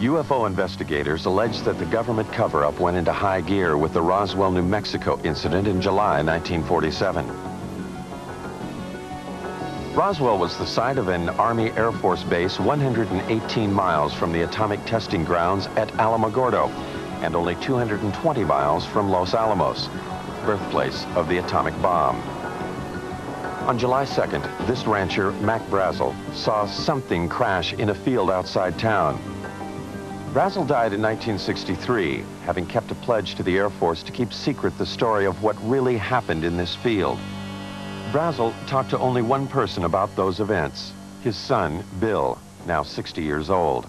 UFO investigators allege that the government cover-up went into high gear with the Roswell, New Mexico incident in July 1947. Roswell was the site of an Army Air Force base 118 miles from the atomic testing grounds at Alamogordo and only 220 miles from Los Alamos, birthplace of the atomic bomb. On July 2nd, this rancher, Mac Brazel, saw something crash in a field outside town. Brazel died in 1963, having kept a pledge to the Air Force to keep secret the story of what really happened in this field. Brazel talked to only one person about those events, his son, Bill, now 60 years old.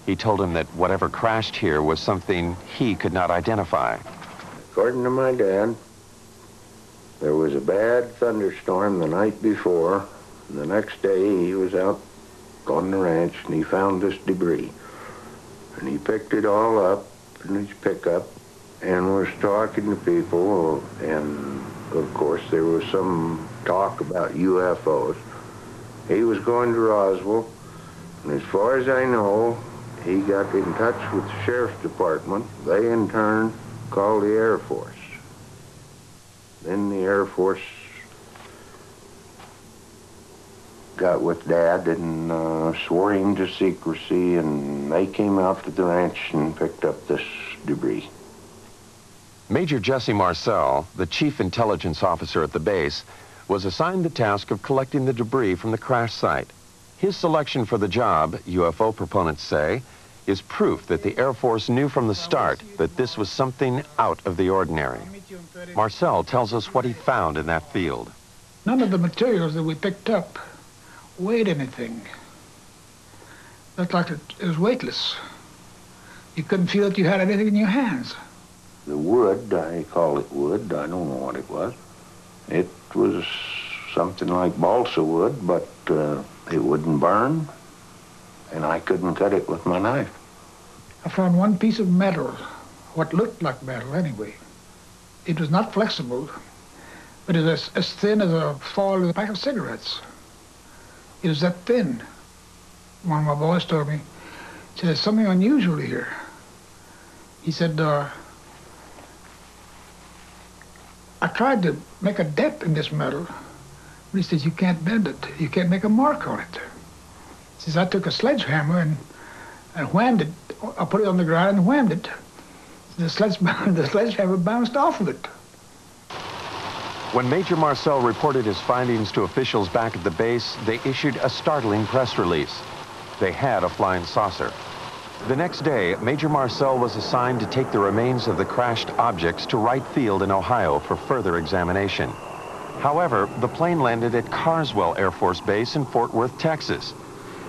He told him that whatever crashed here was something he could not identify. According to my dad, there was a bad thunderstorm the night before, and the next day he was out on the ranch and he found this debris. And he picked it all up in his pickup and was talking to people, and of course there was some talk about UFOs. He was going to Roswell, and as far as I know, he got in touch with the sheriff's department. They in turn called the Air Force. Then the Air Force got with Dad and swore him to secrecy, and they came out to the ranch and picked up this debris. Major Jesse Marcel, the chief intelligence officer at the base, was assigned the task of collecting the debris from the crash site. His selection for the job, UFO proponents say, is proof that the Air Force knew from the start that this was something out of the ordinary. Marcel tells us what he found in that field. None of the materials that we picked up weighed anything. Looked like it was weightless. You couldn't feel that you had anything in your hands. The wood, I call it wood, I don't know what it was. It was something like balsa wood, but it wouldn't burn, and I couldn't cut it with my knife. I found one piece of metal, what looked like metal anyway. It was not flexible, but it was as thin as a foil of a pack of cigarettes. It was that thin. One of my boys told me, he said, there's something unusual here. He said, I tried to make a dent in this metal, but he says, you can't bend it. You can't make a mark on it. He says, I took a sledgehammer and whammed it. I put it on the ground and whammed it. The sledgehammer bounced off of it. When Major Marcel reported his findings to officials back at the base, they issued a startling press release. They had a flying saucer. The next day, Major Marcel was assigned to take the remains of the crashed objects to Wright Field in Ohio for further examination. However, the plane landed at Carswell Air Force Base in Fort Worth, Texas.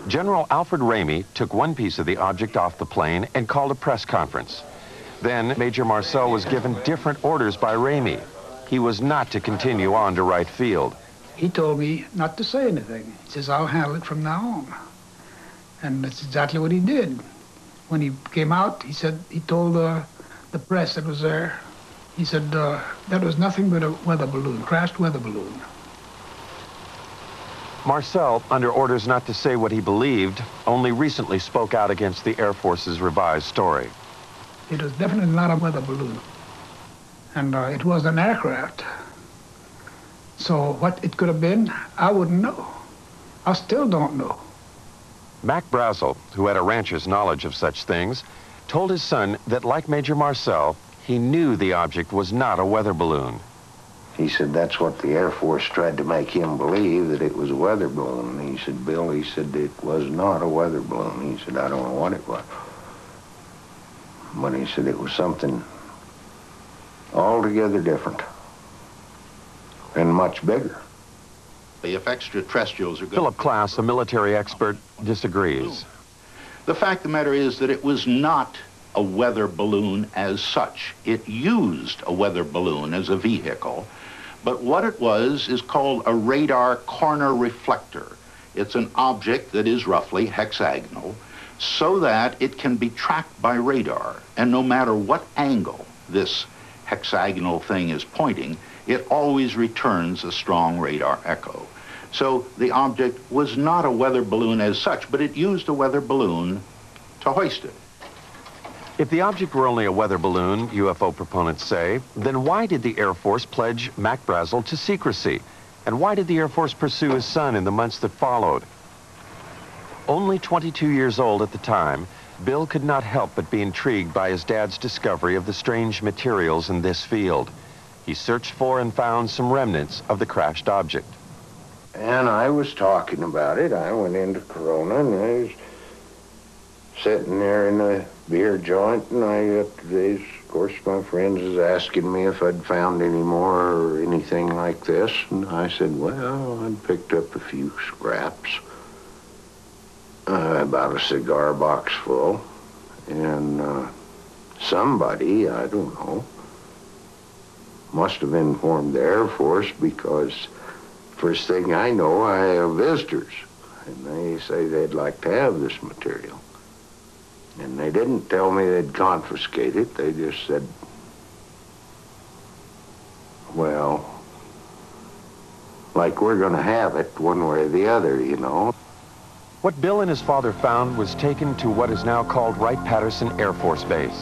General Alfred Ramey took one piece of the object off the plane and called a press conference. Then Major Marcel was given different orders by Ramey. He was not to continue on to Wright Field. He told me not to say anything. He says, I'll handle it from now on. And that's exactly what he did. When he came out, he said, he told the press that was there, he said, that was nothing but a weather balloon, crashed weather balloon. Marcel, under orders not to say what he believed, only recently spoke out against the Air Force's revised story. It was definitely not a weather balloon. And it was an aircraft. So what it could have been, I wouldn't know. I still don't know. Mac Brazel, who had a rancher's knowledge of such things, told his son that, like Major Marcel, he knew the object was not a weather balloon. He said that's what the Air Force tried to make him believe, that it was a weather balloon. He said, Bill, he said, it was not a weather balloon. He said, I don't know what it was. But he said it was something altogether different and much bigger. If extraterrestrials are good. Philip Klass, a military expert, disagrees. The fact of the matter is that it was not a weather balloon as such. It used a weather balloon as a vehicle, but what it was is called a radar corner reflector. It's an object that is roughly hexagonal, so that it can be tracked by radar, and no matter what angle this hexagonal thing is pointing, it always returns a strong radar echo. So the object was not a weather balloon as such, but it used a weather balloon to hoist it. If the object were only a weather balloon, UFO proponents say, then why did the Air Force pledge Mac Brazel to secrecy? And why did the Air Force pursue his son in the months that followed? Only 22 years old at the time, Bill could not help but be intrigued by his dad's discovery of the strange materials in this field. He searched for and found some remnants of the crashed object. And I was talking about it. I went into Corona, and I was sitting there in a beer joint, and of course, my friends was asking me if I'd found any more or anything like this, and I said, well, I'd picked up a few scraps, about a cigar box full, and somebody, I don't know, must have informed the Air Force, because first thing I know, I have visitors, and they say they'd like to have this material. And they didn't tell me they'd confiscate it. They just said, well, like we're going to have it one way or the other, you know. What Bill and his father found was taken to what is now called Wright-Patterson Air Force Base.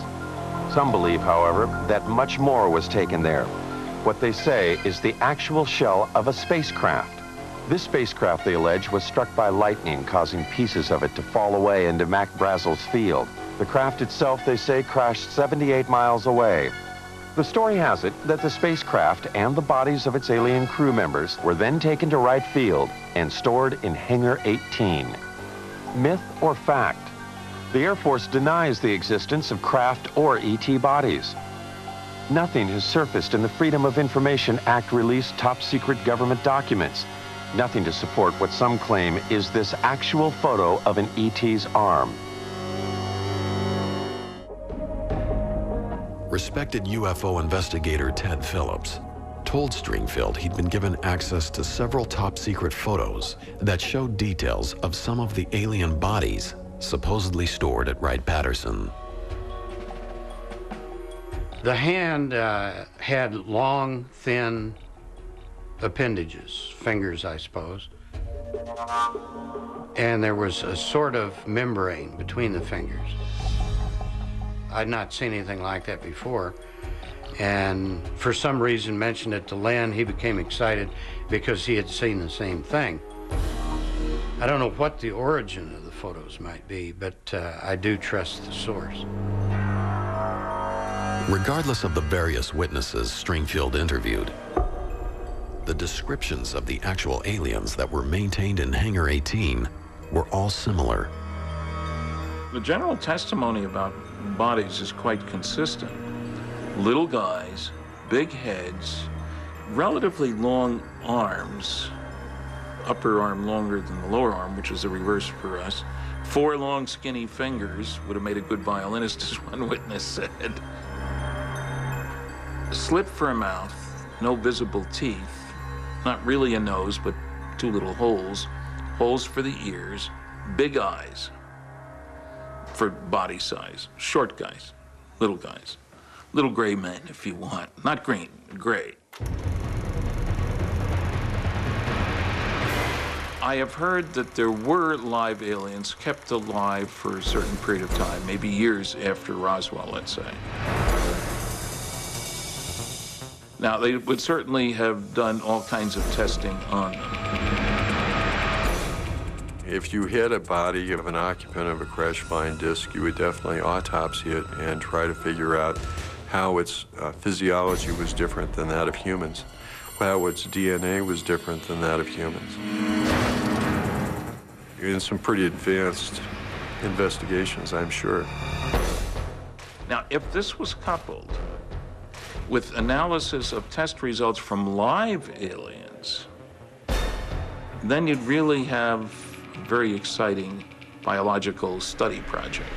Some believe, however, that much more was taken there. What they say is the actual shell of a spacecraft. This spacecraft, they allege, was struck by lightning, causing pieces of it to fall away into Mac Brazel's field. The craft itself, they say, crashed 78 miles away. The story has it that the spacecraft and the bodies of its alien crew members were then taken to Wright Field and stored in Hangar 18. Myth or fact? The Air Force denies the existence of craft or ET bodies. Nothing has surfaced in the Freedom of Information Act released top-secret government documents. Nothing to support what some claim is this actual photo of an ET's arm. Respected UFO investigator Ted Phillips told Stringfield he'd been given access to several top-secret photos that showed details of some of the alien bodies supposedly stored at Wright-Patterson. The hand had long, thin appendages, fingers, I suppose. And there was a sort of membrane between the fingers. I'd not seen anything like that before. And for some reason mentioned it to Len. He became excited because he had seen the same thing. I don't know what the origin of the photos might be, but I do trust the source. Regardless of the various witnesses Stringfield interviewed, the descriptions of the actual aliens that were maintained in Hangar 18 were all similar. The general testimony about bodies is quite consistent. Little guys, big heads, relatively long arms, upper arm longer than the lower arm, which is the reverse for us. 4 long, skinny fingers would have made a good violinist, as one witness said. Slit for a mouth, no visible teeth, not really a nose, but 2 little holes, holes for the ears, big eyes for body size, short guys, little guys, little gray men if you want, not green, gray. I have heard that there were live aliens kept alive for a certain period of time, maybe years after Roswell, let's say. Now, they would certainly have done all kinds of testing on them. If you hit a body of an occupant of a crash flying disc, you would definitely autopsy it and try to figure out how its physiology was different than that of humans, how its DNA was different than that of humans. In some pretty advanced investigations, I'm sure. Now, if this was coupled with analysis of test results from live aliens, then you'd really have a very exciting biological study project.